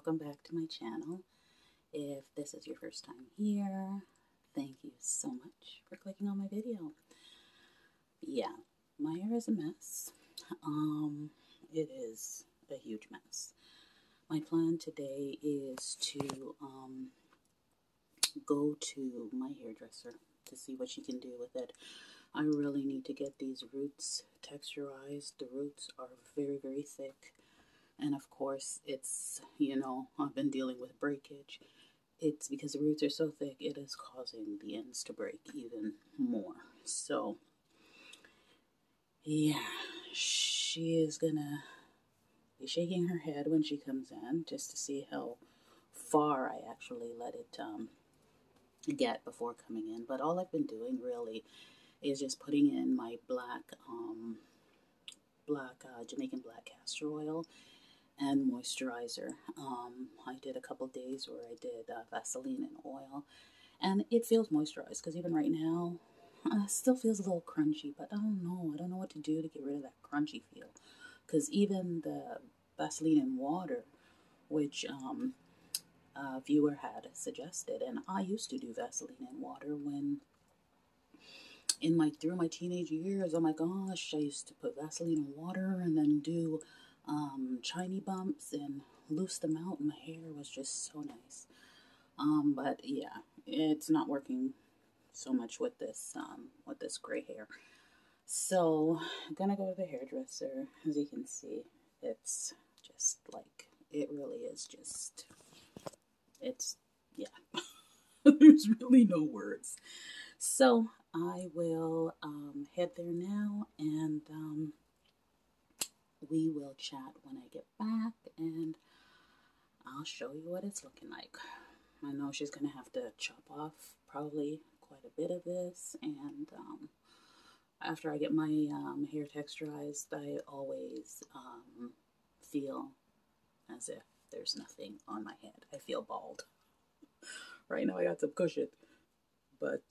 welcome back to my channel. If this is your first time here, thank you so much for clicking on my video. Yeah, my hair is a mess. It is a huge mess. My plan today is to go to my hairdresser to see what she can do with it. I really need to get these roots texturized. The roots are very, very thick. And of course, it's, I've been dealing with breakage. It's because the roots are so thick, it is causing the ends to break even more. So, yeah, she is gonna be shaking her head when she comes in just to see how far I actually let it get before coming in. But all I've been doing really is just putting in my black Jamaican black castor oil and moisturizer. I did a couple days where I did Vaseline and oil, and it feels moisturized, because even right now it still feels a little crunchy, but I don't know what to do to get rid of that crunchy feel, because even the Vaseline and water, which a viewer had suggested, and I used to do Vaseline and water when through my teenage years. Oh my gosh, I used to put Vaseline and water and then do shiny bumps and loose them out, and my hair was just so nice. But yeah, it's not working so much with this gray hair. So I'm gonna go to the hairdresser. As you can see, it's just like, it really is just, yeah. There's really no words. So I will head there now, and we will chat when I get back, and I'll show you what it's looking like. I know she's going to have to chop off probably quite a bit of this, and after I get my hair texturized, I always feel as if there's nothing on my head. I feel bald. Right now I got some cushion, but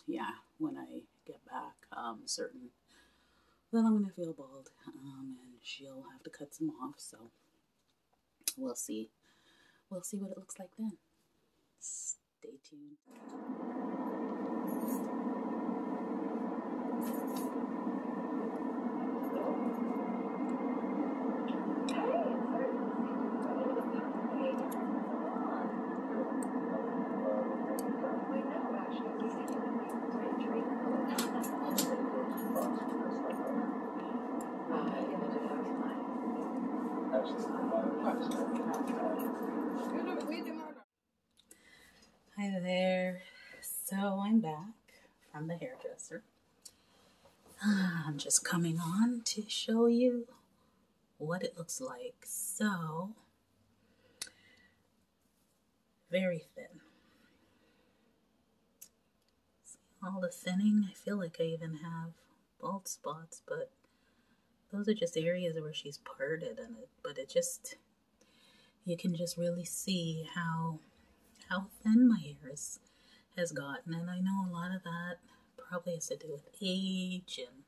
yeah, when I get back, certain that I'm gonna feel bald, and she'll have to cut some off. So we'll see what it looks like then. Stay tuned. Hi there. So I'm back from the hairdresser. I'm just coming on to show you what it looks like. So, very thin. See all the thinning? I feel like I even have bald spots, but those are just areas where she's parted, and but it just, you can just really see how thin my hair has gotten. And I know a lot of that probably has to do with age and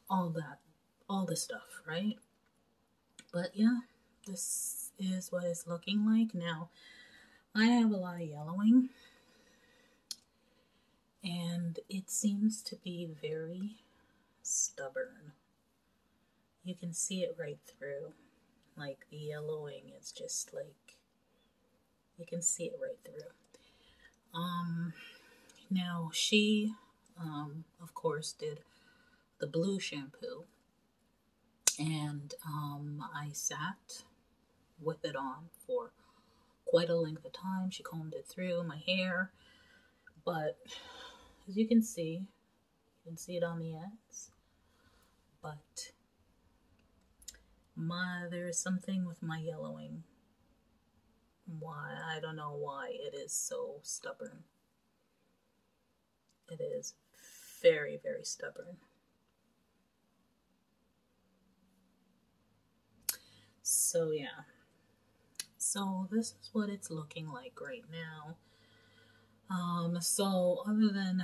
all this stuff, right? But yeah, this is what it's looking like now. I have a lot of yellowing, and it seems to be very stubborn. You can see it right through. Like, the yellowing is just like, you can see it right through. Now she, of course, did the blue shampoo, and I sat with it on for quite a length of time. She combed it through my hair, but as you can see it on the ends, but there is something with my yellowing. Why? I don't know why it is so stubborn. It is very, very stubborn. So yeah. So this is what it's looking like right now. So other than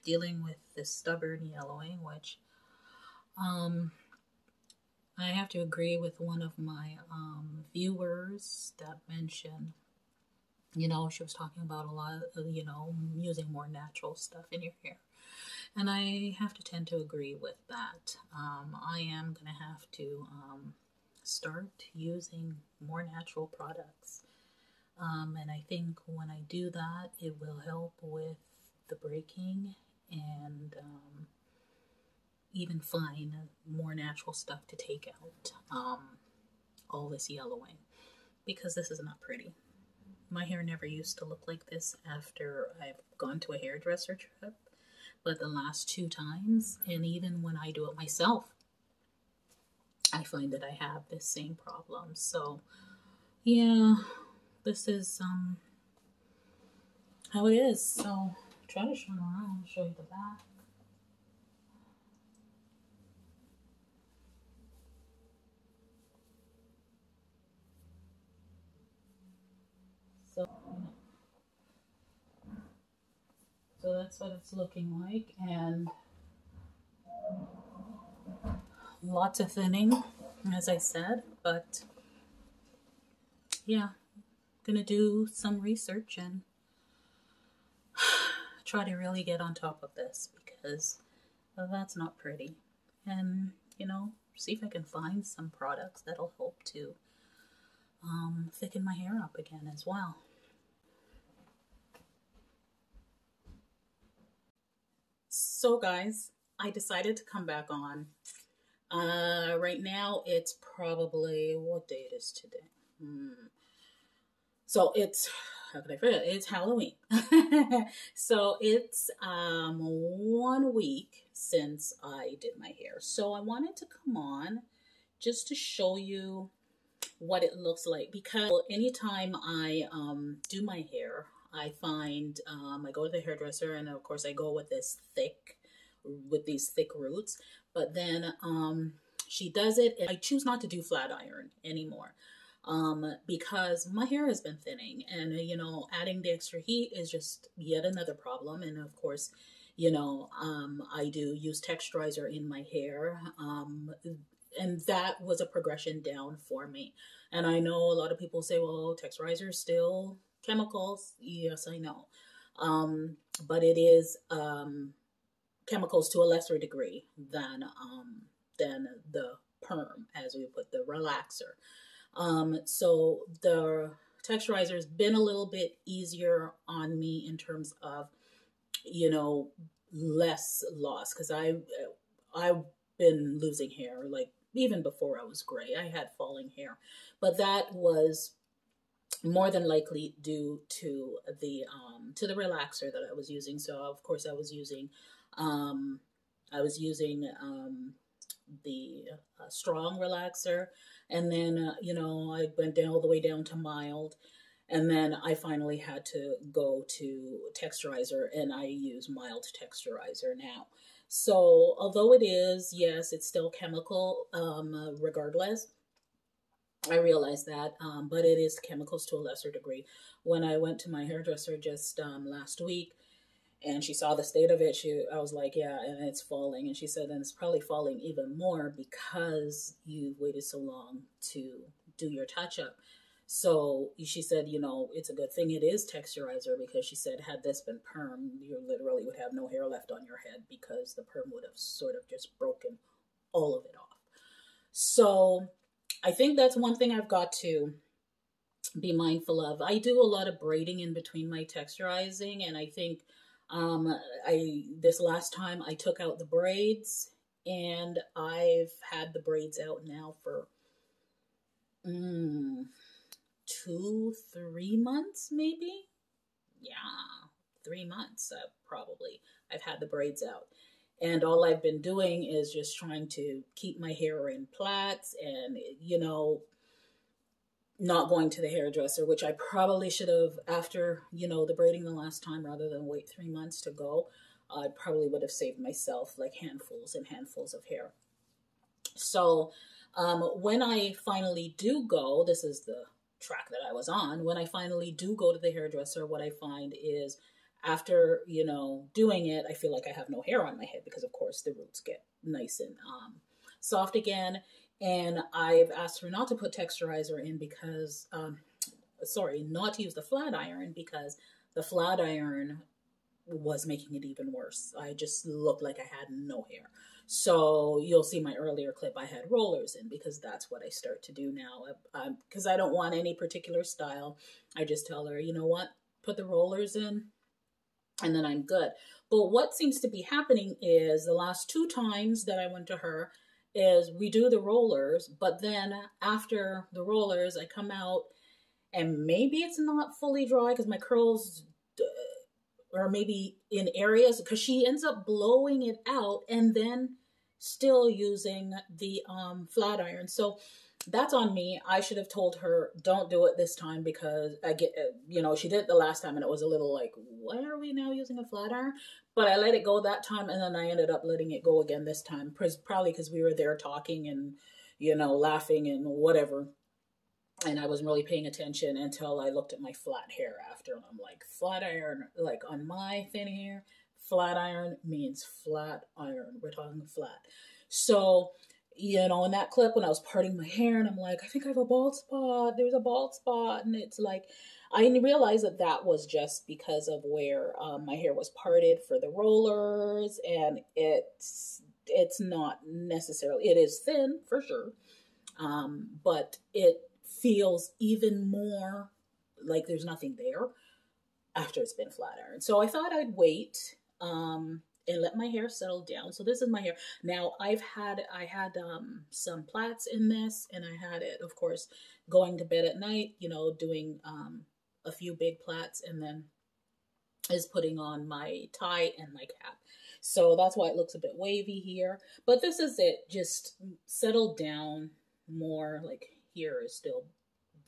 dealing with this stubborn yellowing, which I have to agree with one of my viewers that mentioned, she was talking about a lot of, using more natural stuff in your hair. And I have to tend to agree with that. I am going to have to start using more natural products. And I think when I do that, it will help with the breaking and even find more natural stuff to take out all this yellowing, because this is not pretty. My hair never used to look like this after I've gone to a hairdresser trip, but the last 2 times, and even when I do it myself, I find that I have this same problem. So yeah, this is how it is. So try to turn around, show you the back. So that's what it's looking like, and lots of thinning, as I said, but yeah, gonna do some research and try to really get on top of this, because that's not pretty. And, see if I can find some products that'll help to thicken my hair up again as well. So guys, I decided to come back on. Right now it's probably, what date is today? So it's, how can I forget? It's Halloween. So it's 1 week since I did my hair. So I wanted to come on just to show you what it looks like, because anytime I do my hair, I find I go to the hairdresser, and of course I go with these thick roots, but then she does it, and I choose not to do flat iron anymore. Because my hair has been thinning, and adding the extra heat is just yet another problem. And of course, I do use texturizer in my hair, and that was a progression down for me. And I know a lot of people say, well, texturizer is still chemicals. Yes, I know, but it is chemicals to a lesser degree than the perm, as we put, the relaxer. So the texturizer has been a little bit easier on me in terms of, less loss, because I've been losing hair, like even before I was gray, I had falling hair, but that was more than likely due to the relaxer that I was using. So of course I was using the strong relaxer, and then I went down all the way down to mild, and then I finally had to go to texturizer, and I use mild texturizer now. So although it is, yes, it's still chemical, regardless, I realize that, but it is chemicals to a lesser degree. When I went to my hairdresser just last week, and she saw the state of it, I was like, yeah, and it's falling. And she said, and it's probably falling even more because you waited so long to do your touch-up. So she said, it's a good thing it is texturizer, because she said, had this been perm, you literally would have no hair left on your head, because the perm would have sort of just broken all of it off. So I think that's one thing I've got to be mindful of. I do a lot of braiding in between my texturizing, and I think this last time I took out the braids, and I've had the braids out now for 2-3 months, maybe. Yeah, 3 months probably. I've had the braids out, and all I've been doing is just trying to keep my hair in plaits, and not going to the hairdresser, which I probably should have after, the braiding the last time, rather than wait 3 months to go. I probably would have saved myself like handfuls and handfuls of hair. So when I finally do go, this is the track that I was on, when I finally do go to the hairdresser, what I find is after, doing it, I feel like I have no hair on my head, because of course the roots get nice and soft again. And I've asked her not to put texturizer in because, sorry, not to use the flat iron because the flat iron was making it even worse. I just looked like I had no hair. So you'll see my earlier clip, I had rollers in because that's what I start to do now. Because I don't want any particular style. I just tell her, you know what, put the rollers in and then I'm good. But what seems to be happening is the last 2 times that I went to her is we do the rollers, but then after the rollers, I come out and maybe it's not fully dry because my curls, or maybe in areas, because she ends up blowing it out and then still using the flat iron. So that's on me. I should have told her, don't do it this time because I get, you know, she did it the last time and it was a little like, why are we now using a flat iron? But I let it go that time and then I ended up letting it go again this time, probably because we were there talking and, you know, laughing and whatever. And I wasn't really paying attention until I looked at my flat hair after. And I'm like, flat iron, like on my thin hair, flat iron means flat iron. We're talking flat. So, you know, in that clip when I was parting my hair and I'm like, I think I have a bald spot. There's a bald spot. And it's like, I realized that that was just because of where my hair was parted for the rollers. And it's not necessarily, it is thin for sure. But it feels even more like there's nothing there after it's been flat ironed. So I thought I'd wait and let my hair settle down. So this is my hair. Now I had some plaits in this, and I had it, of course, going to bed at night, you know, doing a few big plaits, and then is putting on my tie and my cap. So that's why it looks a bit wavy here. But this is it, just settled down more. Like here is still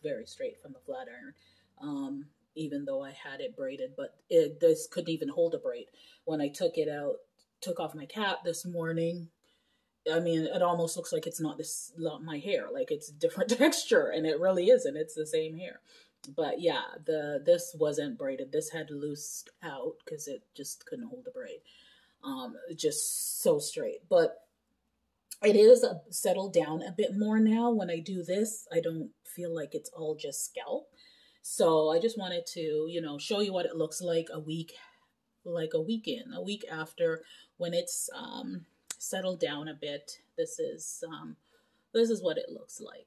very straight from the flat iron. Even though I had it braided, but this couldn't even hold a braid. When I took it out, took off my cap this morning, I mean, it almost looks like it's not my hair, like it's different texture, and it really isn't. It's the same hair. But yeah, this wasn't braided. This had loosed out because it just couldn't hold the braid. Just so straight. But it is settled down a bit more now. When I do this, I don't feel like it's all just scalp. So I just wanted to, you know, show you what it looks like a week after, when it's settled down a bit. This is what it looks like.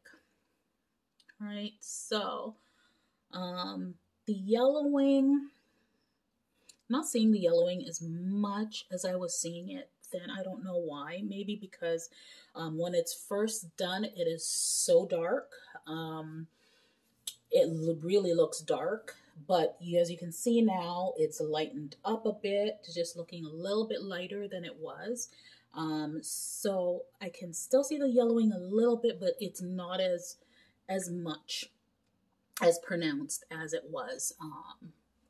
All right, so the yellowing, I'm not seeing the yellowing as much as I was seeing it then. I don't know why. Maybe because when it's first done, it is so dark. It really looks dark, but as you can see now, it's lightened up a bit, just looking a little bit lighter than it was. So I can still see the yellowing a little bit, but it's not as much as pronounced as it was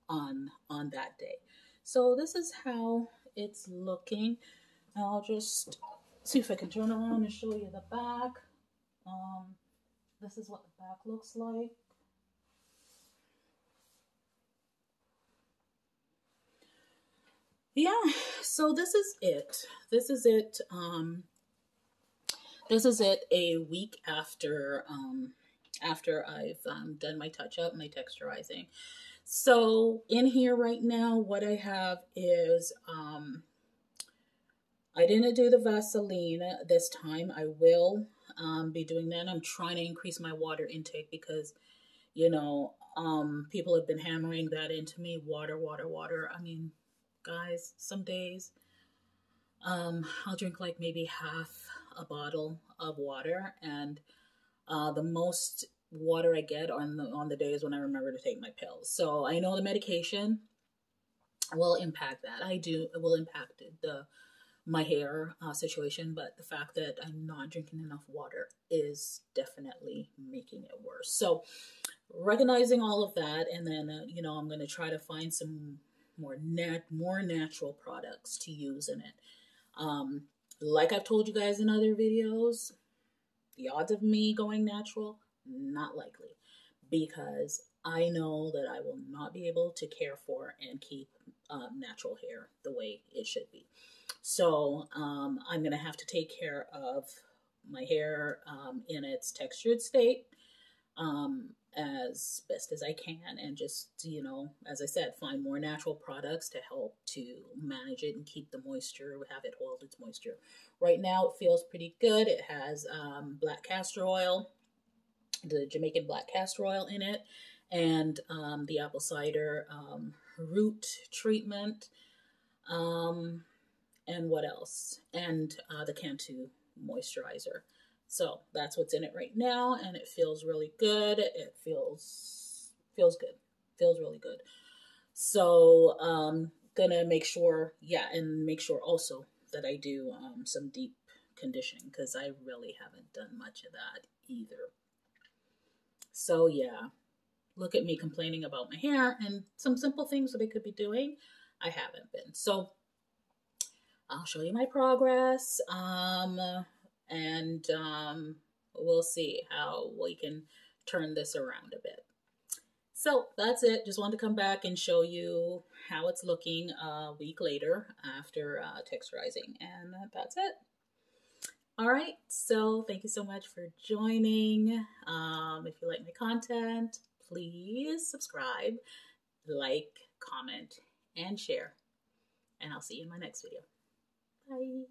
on that day. So this is how it's looking. I'll just see if I can turn around and show you the back. This is what the back looks like. Yeah, so this is it. This is it a week after I've done my touch-up, my texturizing. So in here right now, what I have is I didn't do the Vaseline this time. I will be doing that. I'm trying to increase my water intake because, you know, people have been hammering that into me. Water, water, water. I mean, guys, some days I'll drink like maybe half a bottle of water, and the most water I get on the days when I remember to take my pills. So I know the medication will impact that. It will impact my hair situation, but the fact that I'm not drinking enough water is definitely making it worse. So recognizing all of that, and then you know, I'm going to try to find some more natural products to use in it. Like I've told you guys in other videos, the odds of me going natural, not likely, because I know that I will not be able to care for and keep natural hair the way it should be. So I'm going to have to take care of my hair in its textured state as best as I can, and just, you know, as I said, find more natural products to help to manage it and keep the moisture, have it hold its moisture. Right now it feels pretty good. It has black castor oil, the Jamaican black castor oil in it, and the apple cider root treatment, and what else? And the Cantu moisturizer. So that's what's in it right now, and it feels really good. It feels good. Feels really good. So gonna make sure, yeah, and make sure also that I do some deep conditioning, because I really haven't done much of that either. So yeah, look at me complaining about my hair and some simple things that I could be doing. I haven't been. So I'll show you my progress, and we'll see how we can turn this around a bit. So that's it. Just wanted to come back and show you how it's looking a week later after texturizing, and that's it. All right, so thank you so much for joining. If you like my content, please subscribe, like, comment, and share. And I'll see you in my next video. Bye.